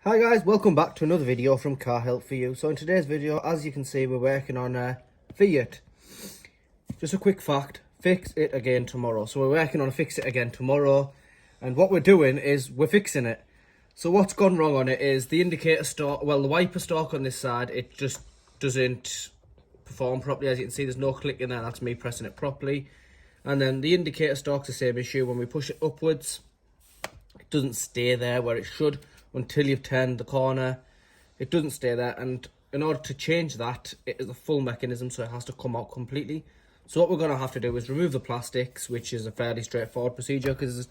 Hi guys, welcome back to another video from Car Help for You. So in today's video, as you can see, we're working on a Fiat. Just a quick fact, fix it again tomorrow. So we're working on a fix it again tomorrow, and what we're doing is we're fixing it. So what's gone wrong on it is the indicator stalk, well the wiper stalk on this side, it just doesn't perform properly. As you can see, there's no click in there, that's me pressing it properly. And then the indicator stalk's the same issue. When we push it upwards, it doesn't stay there where it should until you've turned the corner. It doesn't stay there, and in order to change that, it is a full mechanism, so it has to come out completely. So what we're going to have to do is remove the plastics, which is a fairly straightforward procedure because there's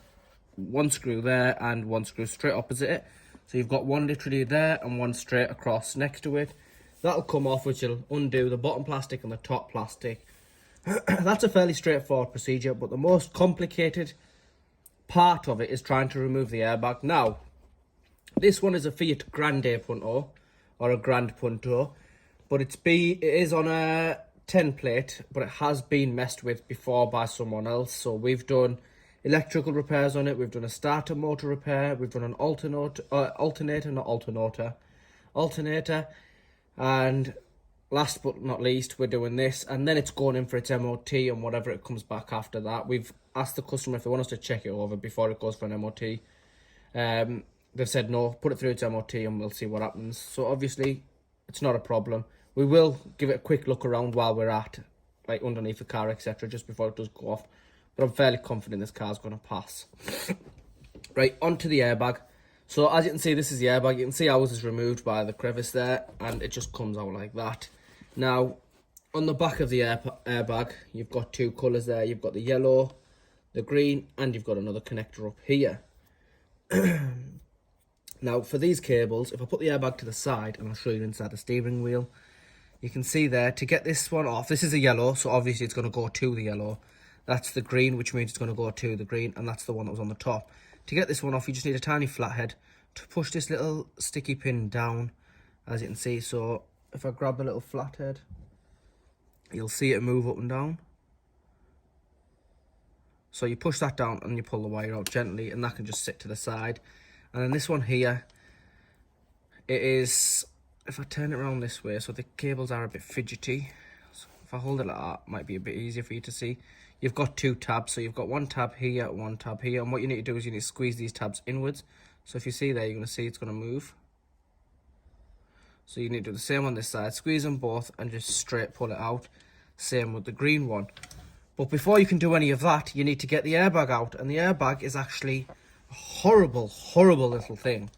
one screw there and one screw straight opposite it. So you've got one literally there and one straight across next to it. That'll come off, which will undo the bottom plastic and the top plastic. That's a fairly straightforward procedure, but the most complicated part of it is trying to remove the airbag. Now, this one is a Fiat Grande Punto, or a Grande Punto, but it is on a 10 plate, but it has been messed with before by someone else. So we've done electrical repairs on it, we've done a starter motor repair, we've done an alternator, and last but not least, we're doing this, and then it's going in for its MOT, and whatever it comes back after that. We've asked the customer if they want us to check it over before it goes for an MOT. They've said no, put it through its MOT and we'll see what happens. So obviously, it's not a problem. We will give it a quick look around while we're at, like underneath the car, etc., just before it does go off. But I'm fairly confident this car's going to pass. Right, onto the airbag. So as you can see, this is the airbag. You can see ours is removed by the crevice there, and it just comes out like that. Now, on the back of the airbag, you've got two colours there. You've got the yellow, the green, and you've got another connector up here. Now, for these cables, if I put the airbag to the side, and I'll show you inside the steering wheel, you can see there, to get this one off, this is a yellow, so obviously it's going to go to the yellow. That's the green, which means it's going to go to the green, and that's the one that was on the top. To get this one off, you just need a tiny flathead to push this little sticky pin down, as you can see. So if I grab the little flathead, you'll see it move up and down. So you push that down and you pull the wire out gently, and that can just sit to the side. And then this one here, it is, if I turn it around this way, so the cables are a bit fidgety. So if I hold it like that, it might be a bit easier for you to see. You've got two tabs, so you've got one tab here, one tab here. And what you need to do is you need to squeeze these tabs inwards. So if you see there, you're going to see it's going to move. So you need to do the same on this side. Squeeze them both and just straight pull it out. Same with the green one. But before you can do any of that, you need to get the airbag out. And the airbag is actually a horrible, horrible little thing.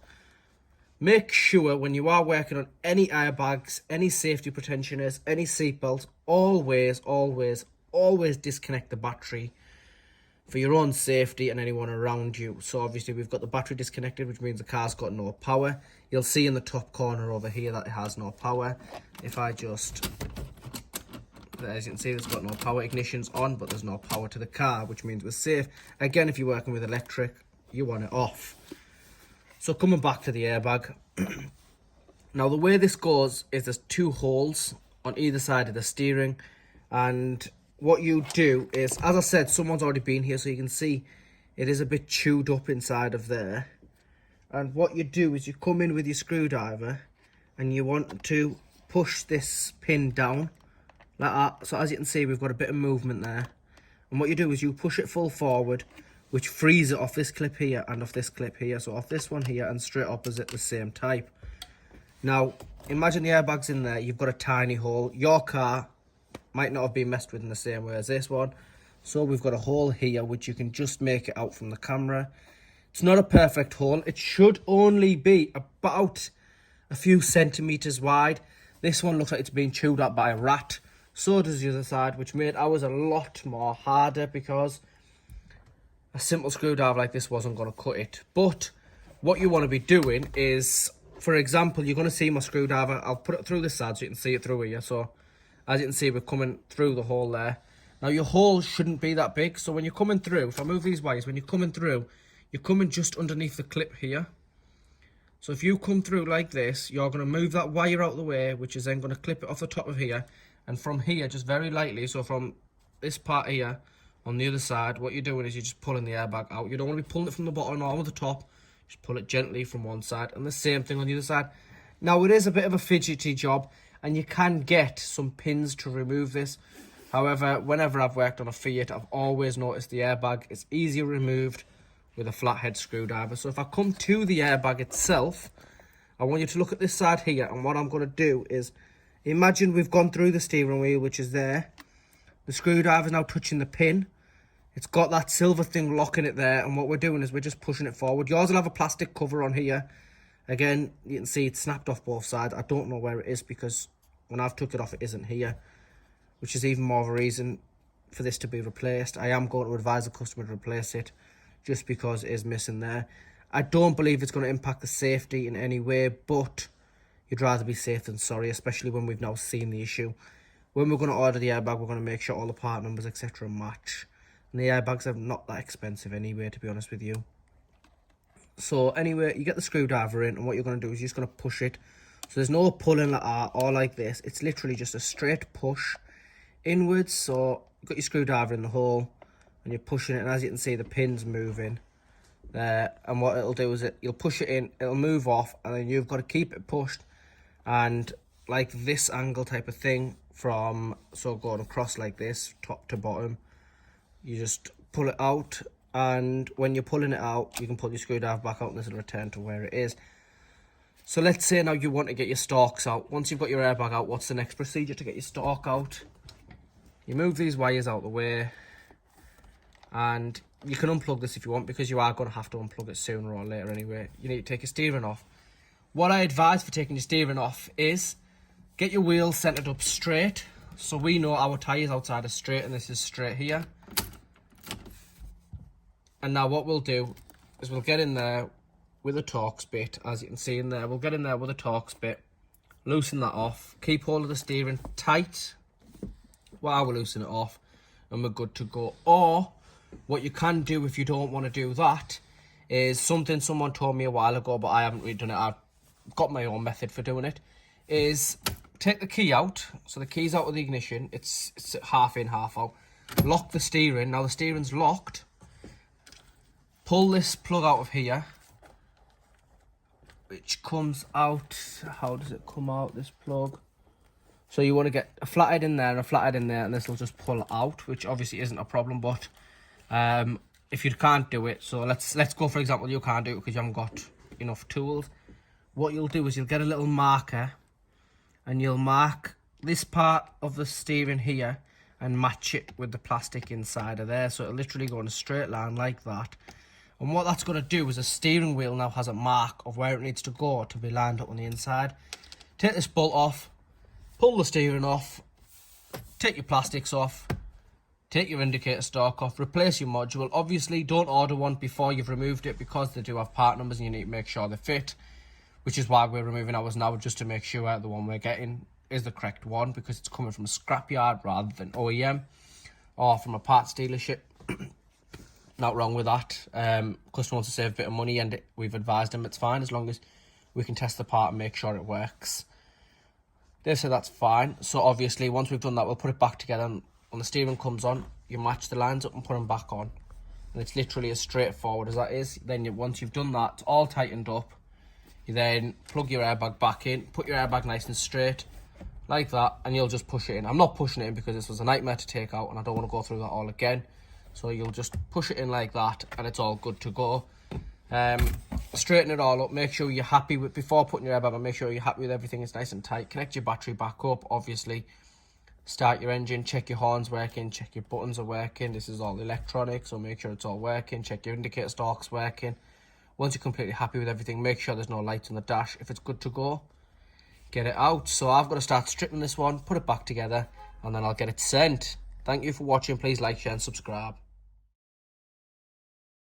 Make sure when you are working on any airbags, any safety protectioners, any seatbelts, always disconnect the battery for your own safety and anyone around you. So obviously we've got the battery disconnected, which means the car's got no power. You'll see in the top corner over here that it has no power. If I just, as you can see, it's got no power. Ignition's on, but there's no power to the car, which means we're safe. Again, if you're working with electric, you want it off. So coming back to the airbag. Now the way this goes is there's two holes on either side of the steering, and what you do is, as I said, someone's already been here, so you can see it is a bit chewed up inside of there. And what you do is you come in with your screwdriver and you want to push this pin down like that. So as you can see, we've got a bit of movement there. And what you do is you push it full forward, which frees it off this clip here and off this clip here. So off this one here and straight opposite the same type. Now, imagine the airbag's in there. You've got a tiny hole. Your car might not have been messed with in the same way as this one. So we've got a hole here, which you can just make it out from the camera. It's not a perfect hole. It should only be about a few centimetres wide. This one looks like it's been chewed up by a rat. So does the other side, which made ours a lot more harder because a simple screwdriver like this wasn't going to cut it. But what you want to be doing is, for example, you're going to see my screwdriver. I'll put it through this side so you can see it through here. So as you can see, we're coming through the hole there. Now your hole shouldn't be that big. So when you're coming through, if I move these wires, when you're coming through, you're coming just underneath the clip here. So if you come through like this, you're going to move that wire out of the way, which is then going to clip it off the top of here. And from here, just very lightly, so from this part here, on the other side, what you're doing is you're just pulling the airbag out. You don't want to be pulling it from the bottom or the top. Just pull it gently from one side, and the same thing on the other side. Now, it is a bit of a fidgety job, and you can get some pins to remove this. However, whenever I've worked on a Fiat, I've always noticed the airbag is easier removed with a flathead screwdriver. So if I come to the airbag itself, I want you to look at this side here, and what I'm going to do is, imagine we've gone through the steering wheel, which is there. The screwdriver is now touching the pin. It's got that silver thing locking it there, and what we're doing is we're just pushing it forward. Yours will have a plastic cover on here. Again, you can see it's snapped off both sides. I don't know where it is because when I've took it off, it isn't here, which is even more of a reason for this to be replaced. I am going to advise the customer to replace it just because it is missing there. I don't believe it's going to impact the safety in any way, but you'd rather be safe than sorry, especially when we've now seen the issue. When we're going to order the airbag, we're going to make sure all the part numbers, etc. match. And the airbags are not that expensive anyway, to be honest with you. So anyway, you get the screwdriver in, and what you're going to do is you're just going to push it. So there's no pulling like that or like this. It's literally just a straight push inwards. So you've got your screwdriver in the hole, and you're pushing it, and as you can see, the pin's moving there. And what it'll do is you'll push it in, it'll move off, and then you've got to keep it pushed. And like this angle type of thing from, so going across like this, top to bottom, you just pull it out. And when you're pulling it out, you can pull your screwdriver back out, and this will return to where it is. So let's say now you want to get your stalks out. Once you've got your airbag out, what's the next procedure to get your stalk out? You move these wires out of the way, and you can unplug this if you want, because you are going to have to unplug it sooner or later anyway. You need to take your steering off. What I advise for taking your steering off is get your wheels centered up straight. So we know our tyres outside are straight, and this is straight here. And now what we'll do is we'll get in there with a Torx bit, as you can see in there. We'll get in there with a Torx bit, loosen that off, keep hold of the steering tight while we loosen it off, and we're good to go. Or what you can do if you don't want to do that is something someone told me a while ago, but I haven't really done it. I've got my own method for doing it, is take the key out. So the key's out of the ignition. It's half in, half out. Lock the steering. Now the steering's locked. Pull this plug out of here, which comes out. How does it come out, this plug? So you want to get a flathead in there and a flathead in there, and this will just pull out, which obviously isn't a problem. But if you can't do it, so let's go for example, you can't do it because you haven't got enough tools. What you'll do is you'll get a little marker, and you'll mark this part of the steering here and match it with the plastic inside of there. So it'll literally go in a straight line like that. And what that's going to do is the steering wheel now has a mark of where it needs to go to be lined up on the inside. Take this bolt off, pull the steering off, take your plastics off, take your indicator stalk off, replace your module. Obviously, don't order one before you've removed it, because they do have part numbers and you need to make sure they fit, which is why we're removing ours now, just to make sure the one we're getting is the correct one, because it's coming from a scrapyard rather than OEM or from a parts dealership. Not wrong with that. Customer wants to save a bit of money, and we've advised them it's fine as long as we can test the part and make sure it works. They say that's fine. So obviously once we've done that, we'll put it back together, and when the steering comes on, you match the lines up and put them back on. And it's literally as straightforward as that is. Then once you've done that, it's all tightened up. You then plug your airbag back in, put your airbag nice and straight like that, and you'll just push it in. I'm not pushing it in because this was a nightmare to take out, and I don't want to go through that all again. So you'll just push it in like that, and it's all good to go. Straighten it all up, make sure you're happy with, before putting your airbag on, make sure you're happy with everything, it's nice and tight. Connect your battery back up, obviously. Start your engine, check your horns working, check your buttons are working. This is all electronic, so make sure it's all working. Check your indicator stalks working. Once you're completely happy with everything, make sure there's no lights on the dash. If it's good to go, get it out. So I've got to start stripping this one, put it back together, and then I'll get it sent. Thank you for watching. Please like, share and subscribe.